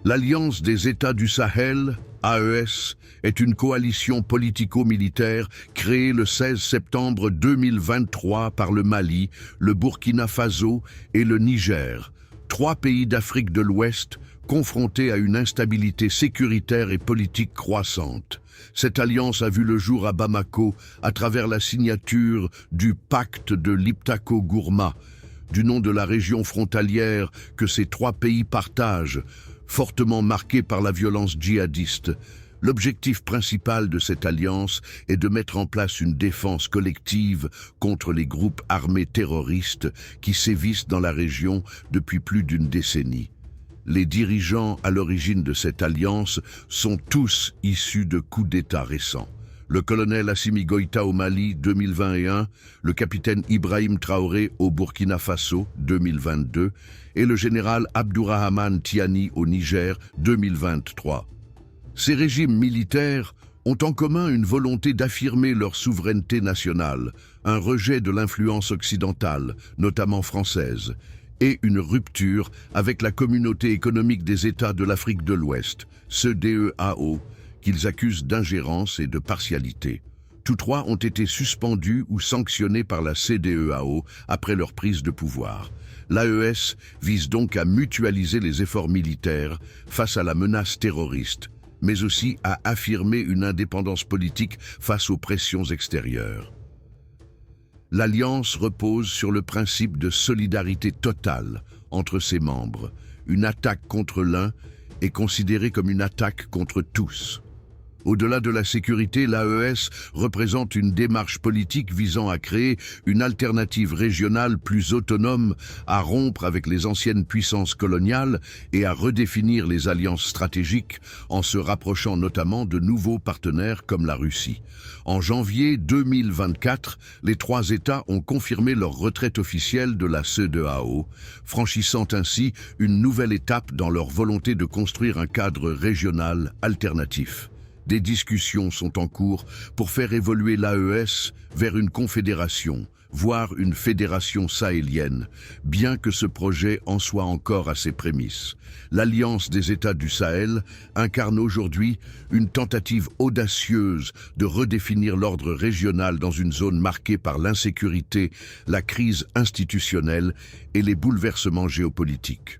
L'Alliance des États du Sahel, AES, est une coalition politico-militaire créée le 16 septembre 2023 par le Mali, le Burkina Faso et le Niger, trois pays d'Afrique de l'Ouest confrontés à une instabilité sécuritaire et politique croissante. Cette alliance a vu le jour à Bamako à travers la signature du pacte de Liptako-Gourma, du nom de la région frontalière que ces trois pays partagent, fortement marquée par la violence djihadiste. L'objectif principal de cette alliance est de mettre en place une défense collective contre les groupes armés terroristes qui sévissent dans la région depuis plus d'une décennie. Les dirigeants à l'origine de cette alliance sont tous issus de coups d'État récents. Le colonel Assimi Goïta au Mali 2021, le capitaine Ibrahim Traoré au Burkina Faso 2022 et le général Abdourahmane Tiani au Niger 2023. Ces régimes militaires ont en commun une volonté d'affirmer leur souveraineté nationale, un rejet de l'influence occidentale, notamment française, et une rupture avec la communauté économique des États de l'Afrique de l'Ouest, CEDEAO, qu'ils accusent d'ingérence et de partialité. Tous trois ont été suspendus ou sanctionnés par la CEDEAO après leur prise de pouvoir. L'AES vise donc à mutualiser les efforts militaires face à la menace terroriste, mais aussi à affirmer une indépendance politique face aux pressions extérieures. L'Alliance repose sur le principe de solidarité totale entre ses membres. Une attaque contre l'un est considérée comme une attaque contre tous. Au-delà de la sécurité, l'AES représente une démarche politique visant à créer une alternative régionale plus autonome, à rompre avec les anciennes puissances coloniales et à redéfinir les alliances stratégiques en se rapprochant notamment de nouveaux partenaires comme la Russie. En janvier 2024, les trois États ont confirmé leur retraite officielle de la CEDEAO, franchissant ainsi une nouvelle étape dans leur volonté de construire un cadre régional alternatif. Des discussions sont en cours pour faire évoluer l'AES vers une confédération, voire une fédération sahélienne, bien que ce projet en soit encore à ses prémices. L'Alliance des États du Sahel incarne aujourd'hui une tentative audacieuse de redéfinir l'ordre régional dans une zone marquée par l'insécurité, la crise institutionnelle et les bouleversements géopolitiques.